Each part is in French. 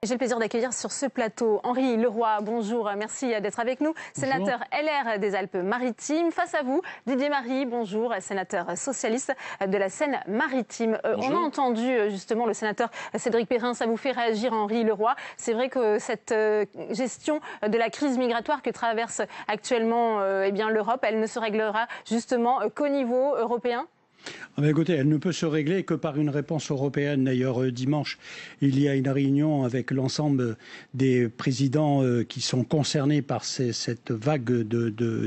J'ai le plaisir d'accueillir sur ce plateau Henri Leroy. Bonjour, merci d'être avec nous. Bonjour. Sénateur LR des Alpes-Maritimes. Face à vous, Didier Marie, bonjour, sénateur socialiste de la Seine-Maritime. On a entendu justement le sénateur Cédric Perrin, ça vous fait réagir Henri Leroy. C'est vrai que cette gestion de la crise migratoire que traverse actuellement l'Europe, elle ne se réglera justement qu'au niveau européen ? Écoutez, elle ne peut se régler que par une réponse européenne. D'ailleurs, dimanche, il y a une réunion avec l'ensemble des présidents qui sont concernés par cette vague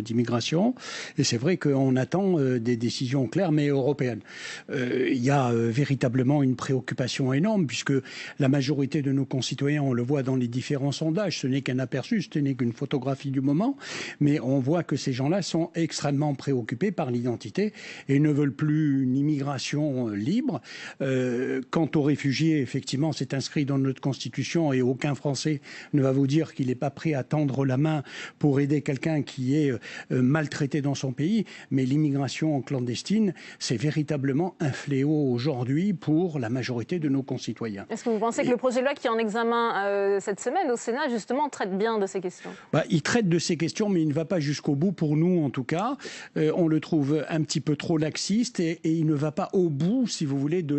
d'immigration. Et c'est vrai qu'on attend des décisions claires, mais européennes. Il y a véritablement une préoccupation énorme, puisque la majorité de nos concitoyens, on le voit dans les différents sondages, ce n'est qu'un aperçu, ce n'est qu'une photographie du moment, mais on voit que ces gens-là sont extrêmement préoccupés par l'identité et ne veulent plus une immigration libre. Quant aux réfugiés, effectivement, c'est inscrit dans notre Constitution et aucun Français ne va vous dire qu'il n'est pas prêt à tendre la main pour aider quelqu'un qui est maltraité dans son pays. Mais l'immigration clandestine, c'est véritablement un fléau aujourd'hui pour la majorité de nos concitoyens. Est-ce que vous pensez que le projet de loi qui est en examen cette semaine au Sénat, justement, traite bien de ces questions ? Il traite de ces questions, mais il ne va pas jusqu'au bout, pour nous en tout cas. On le trouve un petit peu trop laxiste et il ne va pas au bout, si vous voulez, de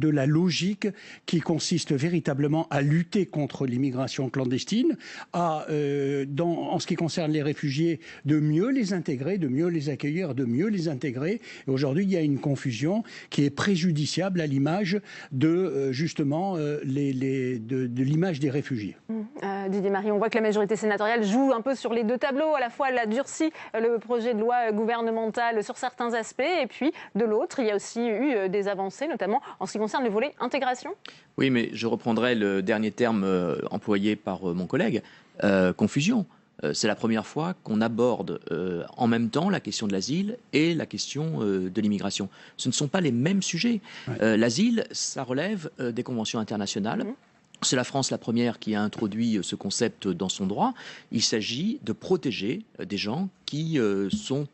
la logique qui consiste véritablement à lutter contre l'immigration clandestine, en ce qui concerne les réfugiés, de mieux les intégrer, de mieux les accueillir, de mieux les intégrer. Et aujourd'hui, il y a une confusion qui est préjudiciable à l'image de l'image des réfugiés. Didier Marie, on voit que la majorité sénatoriale joue un peu sur les deux tableaux. À la fois, elle a durci le projet de loi gouvernemental sur certains aspects, et puis de l'autre, il y a aussi eu des avancées, notamment en ce qui concerne le volet intégration. Oui, mais je reprendrai le dernier terme employé par mon collègue, confusion. C'est la première fois qu'on aborde en même temps la question de l'asile et la question de l'immigration. Ce ne sont pas les mêmes sujets. Ouais. L'asile, ça relève des conventions internationales. C'est la France la première qui a introduit ce concept dans son droit. Il s'agit de protéger des gens qui sont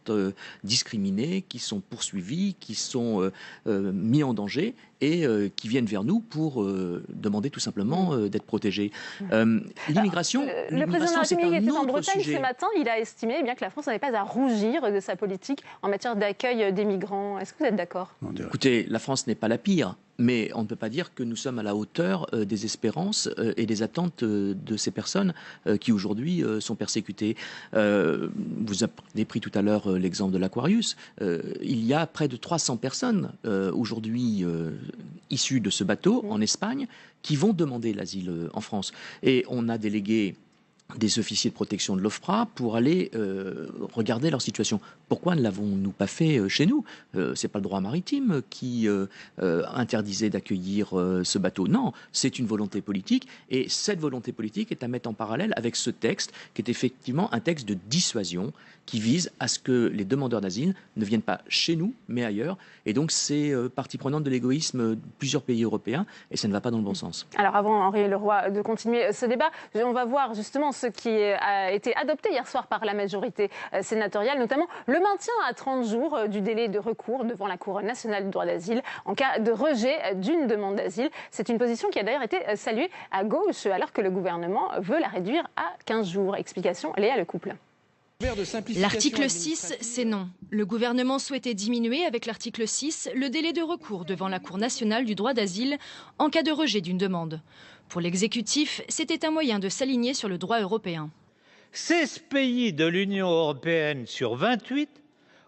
discriminés, qui sont poursuivis, qui sont mis en danger et qui viennent vers nous pour demander tout simplement d'être protégés. L'immigration, le président de la République était en Bretagne ce matin. Il a estimé que la France n'avait pas à rougir de sa politique en matière d'accueil des migrants. Est-ce que vous êtes d'accord ? Écoutez, la France n'est pas la pire. Mais on ne peut pas dire que nous sommes à la hauteur des espérances et des attentes de ces personnes qui aujourd'hui sont persécutées. Vous avez pris tout à l'heure l'exemple de l'Aquarius. Il y a près de 300 personnes aujourd'hui issues de ce bateau en Espagne qui vont demander l'asile en France. Et on a délégué des officiers de protection de l'OFPRA pour aller regarder leur situation. Pourquoi ne l'avons-nous pas fait chez nous ? C'est pas le droit maritime qui interdisait d'accueillir ce bateau. Non, c'est une volonté politique et cette volonté politique est à mettre en parallèle avec ce texte qui est effectivement un texte de dissuasion qui vise à ce que les demandeurs d'asile ne viennent pas chez nous mais ailleurs. Et donc c'est partie prenante de l'égoïsme de plusieurs pays européens et ça ne va pas dans le bon sens. Alors avant Henri Leroy de continuer ce débat, on va voir justement ce qui a été adopté hier soir par la majorité sénatoriale, notamment le maintien à 30 jours du délai de recours devant la Cour nationale du droit d'asile en cas de rejet d'une demande d'asile. C'est une position qui a d'ailleurs été saluée à gauche alors que le gouvernement veut la réduire à 15 jours. Explication, Léa Lecouple. L'article 6, c'est non. Le gouvernement souhaitait diminuer avec l'article 6 le délai de recours devant la Cour nationale du droit d'asile en cas de rejet d'une demande. Pour l'exécutif, c'était un moyen de s'aligner sur le droit européen. 16 pays de l'Union européenne sur 28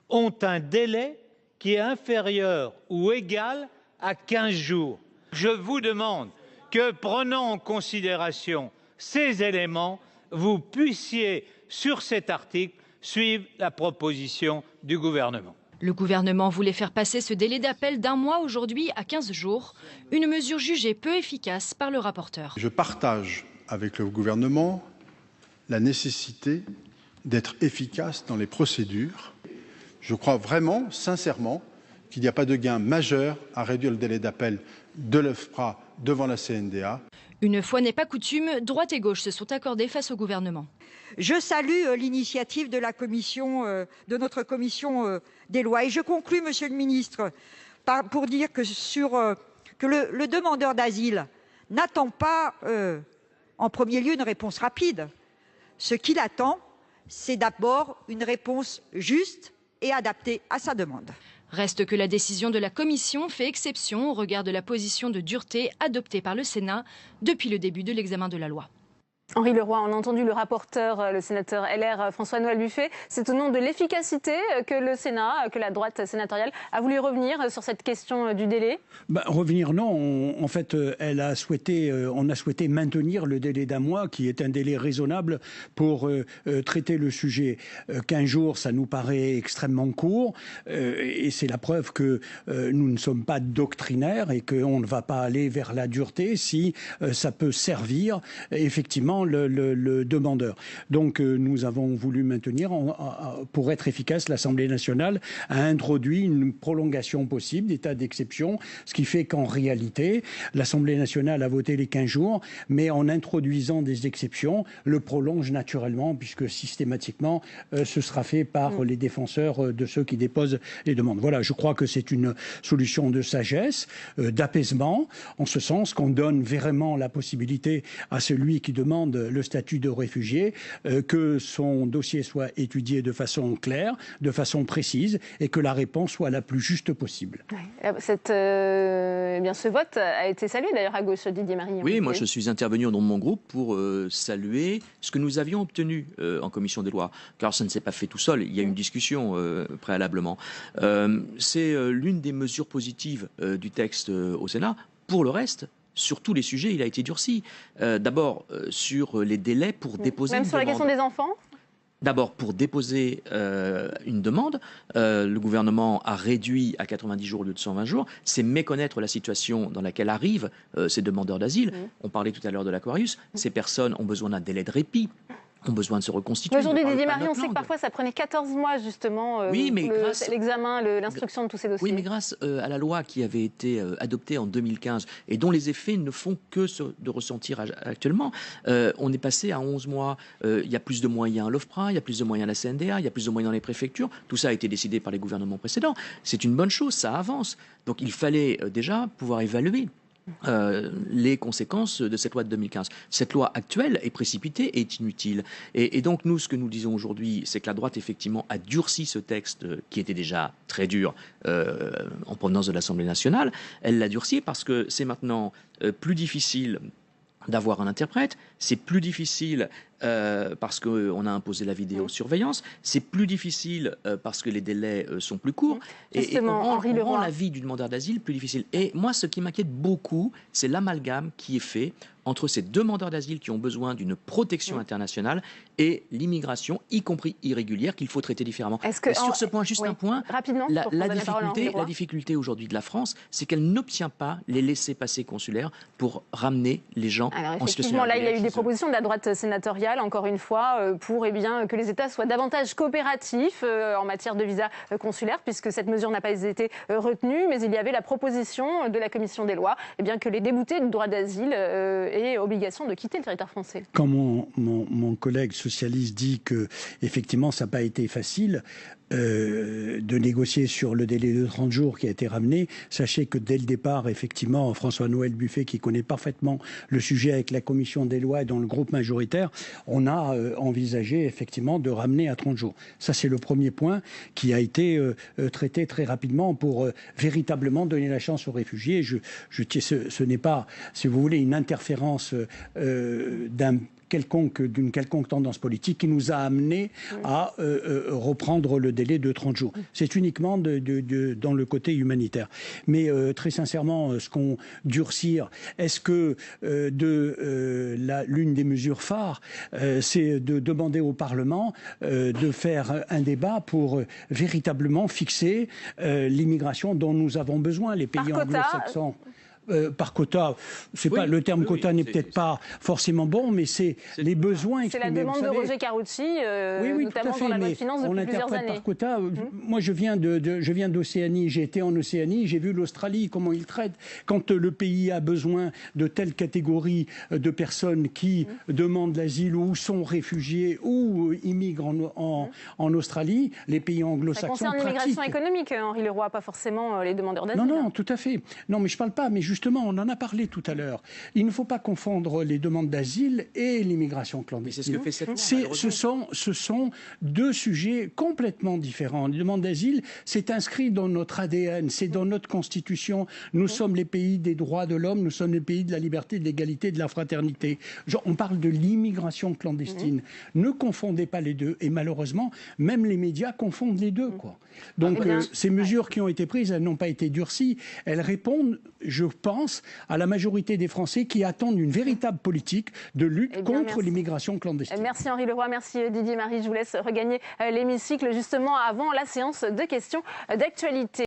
ont un délai qui est inférieur ou égal à 15 jours. Je vous demande que, prenant en considération ces éléments, vous puissiez, sur cet article, suivre la proposition du gouvernement. Le gouvernement voulait faire passer ce délai d'appel d'un mois aujourd'hui à 15 jours, une mesure jugée peu efficace par le rapporteur. Je partage avec le gouvernement la nécessité d'être efficace dans les procédures. Je crois vraiment, sincèrement, qu'il n'y a pas de gain majeur à réduire le délai d'appel de l'OFPRA devant la CNDA. Une fois n'est pas coutume, droite et gauche se sont accordés face au gouvernement. Je salue l'initiative de notre commission des lois. Et je conclus, Monsieur le ministre, pour dire que le demandeur d'asile n'attend pas en premier lieu une réponse rapide. Ce qu'il attend, c'est d'abord une réponse juste et adaptée à sa demande. Reste que la décision de la Commission fait exception au regard de la position de dureté adoptée par le Sénat depuis le début de l'examen de la loi. Henri Leroy, on a entendu le rapporteur, le sénateur LR François-Noël Buffet. C'est au nom de l'efficacité que le Sénat, que la droite sénatoriale a voulu revenir sur cette question du délai. Revenir, non. En fait, on a souhaité maintenir le délai d'1 mois, qui est un délai raisonnable pour traiter le sujet. 15 jours, ça nous paraît extrêmement court. Et c'est la preuve que nous ne sommes pas doctrinaires et qu'on ne va pas aller vers la dureté si ça peut servir effectivement le demandeur. Donc nous avons voulu maintenir, pour être efficace, l'Assemblée nationale a introduit une prolongation possible d'état d'exception, ce qui fait qu'en réalité, l'Assemblée nationale a voté les 15 jours, mais en introduisant des exceptions, le prolonge naturellement, puisque systématiquement, ce sera fait par les défenseurs de ceux qui déposent les demandes. Voilà, je crois que c'est une solution de sagesse, d'apaisement, en ce sens qu'on donne vraiment la possibilité à celui qui demande le statut de réfugié, que son dossier soit étudié de façon claire, de façon précise, et que la réponse soit la plus juste possible. Ce vote a été salué d'ailleurs à gauche, Didier Marie. Oui, moi je suis intervenu au nom de mon groupe pour saluer ce que nous avions obtenu en commission des lois, car ça ne s'est pas fait tout seul, il y a eu une discussion préalablement. C'est l'une des mesures positives du texte au Sénat. Pour le reste, sur tous les sujets, il a été durci. D'abord, sur les délais pour déposer une demande. Même sur la question des enfants ? D'abord, pour déposer une demande, le gouvernement a réduit à 90 jours au lieu de 120 jours. C'est méconnaître la situation dans laquelle arrivent ces demandeurs d'asile. On parlait tout à l'heure de l'Aquarius. Ces personnes ont besoin d'un délai de répit, ont besoin de se reconstituer. Aujourd'hui, Didier Marie, on sait que parfois ça prenait 14 mois justement, l'examen, l'instruction de tous ces dossiers. Oui, mais grâce à la loi qui avait été adoptée en 2015 et dont les effets ne font que de ressentir actuellement, on est passé à 11 mois. Il y a plus de moyens à l'OFPRA, il y a plus de moyens à la CNDA, il y a plus de moyens dans les préfectures. Tout ça a été décidé par les gouvernements précédents. C'est une bonne chose, ça avance. Donc il fallait déjà pouvoir évaluer les conséquences de cette loi de 2015. Cette loi actuelle est précipitée et est inutile. Et donc nous, ce que nous disons aujourd'hui, c'est que la droite effectivement a durci ce texte qui était déjà très dur en provenance de l'Assemblée nationale. Elle l'a durci parce que c'est maintenant plus difficile d'avoir un interprète, c'est plus difficile parce qu'on a imposé la vidéosurveillance, c'est plus difficile parce que les délais sont plus courts, et on rend la vie du demandeur d'asile plus difficile. Et moi, ce qui m'inquiète beaucoup, c'est l'amalgame qui est fait entre ces demandeurs d'asile qui ont besoin d'une protection internationale et l'immigration, y compris irrégulière, qu'il faut traiter différemment. Sur ce point, juste un point, rapidement, la difficulté aujourd'hui de la France, c'est qu'elle n'obtient pas les laissez-passer consulaires pour ramener les gens en situation irrégulière. Là, il y a eu des propositions de la droite sénatoriale, encore une fois, pour que les États soient davantage coopératifs en matière de visa consulaire, puisque cette mesure n'a pas été retenue, mais il y avait la proposition de la Commission des lois que les déboutés du droit d'asile aient obligation de quitter le territoire français. Quand mon collègue socialiste dit que effectivement ça n'a pas été facile de négocier sur le délai de 30 jours qui a été ramené, sachez que dès le départ, effectivement, François-Noël Buffet, qui connaît parfaitement le sujet avec la commission des lois et dans le groupe majoritaire, on a envisagé effectivement de ramener à 30 jours. Ça, c'est le premier point qui a été traité très rapidement pour véritablement donner la chance aux réfugiés. Ce n'est pas, si vous voulez, une interférence d'une quelconque tendance politique qui nous a amené à reprendre le délai de 30 jours. C'est uniquement dans le côté humanitaire. Mais très sincèrement, ce qu'on durcir, est-ce que l'une des mesures phares, c'est de demander au Parlement de faire un débat pour véritablement fixer l'immigration dont nous avons besoin, les pays anglo-saxons. Par quota, le terme quota n'est peut-être pas forcément bon, mais c'est les besoins exprimés. C'est la demande de Roger Carucci, notamment dans la loi de finances depuis plusieurs années. Par quota. Moi, je viens d'Océanie, j'ai été en Océanie, j'ai vu l'Australie, comment ils traitent. Quand le pays a besoin de telle catégorie de personnes qui demandent l'asile ou sont réfugiés ou immigrent en Australie, les pays anglo-saxons pratiquent. Ça concerne l'immigration économique, Henri Leroy, pas forcément les demandeurs d'asile. Non, tout à fait. Non, mais je ne parle pas, mais justement, on en a parlé tout à l'heure, il ne faut pas confondre les demandes d'asile et l'immigration clandestine. Mais c'est ce que fait cette loi, ce sont deux sujets complètement différents. Les demandes d'asile, c'est inscrit dans notre ADN, c'est dans notre Constitution. Nous sommes les pays des droits de l'homme, nous sommes les pays de la liberté, de l'égalité, de la fraternité. On parle de l'immigration clandestine. Ne confondez pas les deux. Et malheureusement, même les médias confondent les deux, quoi. Donc, ces mesures qui ont été prises, elles n'ont pas été durcies. Elles répondent, je pense, à la majorité des Français qui attendent une véritable politique de lutte contre l'immigration clandestine. Merci Henri Leroy, merci Didier Marie. Je vous laisse regagner l'hémicycle justement avant la séance de questions d'actualité.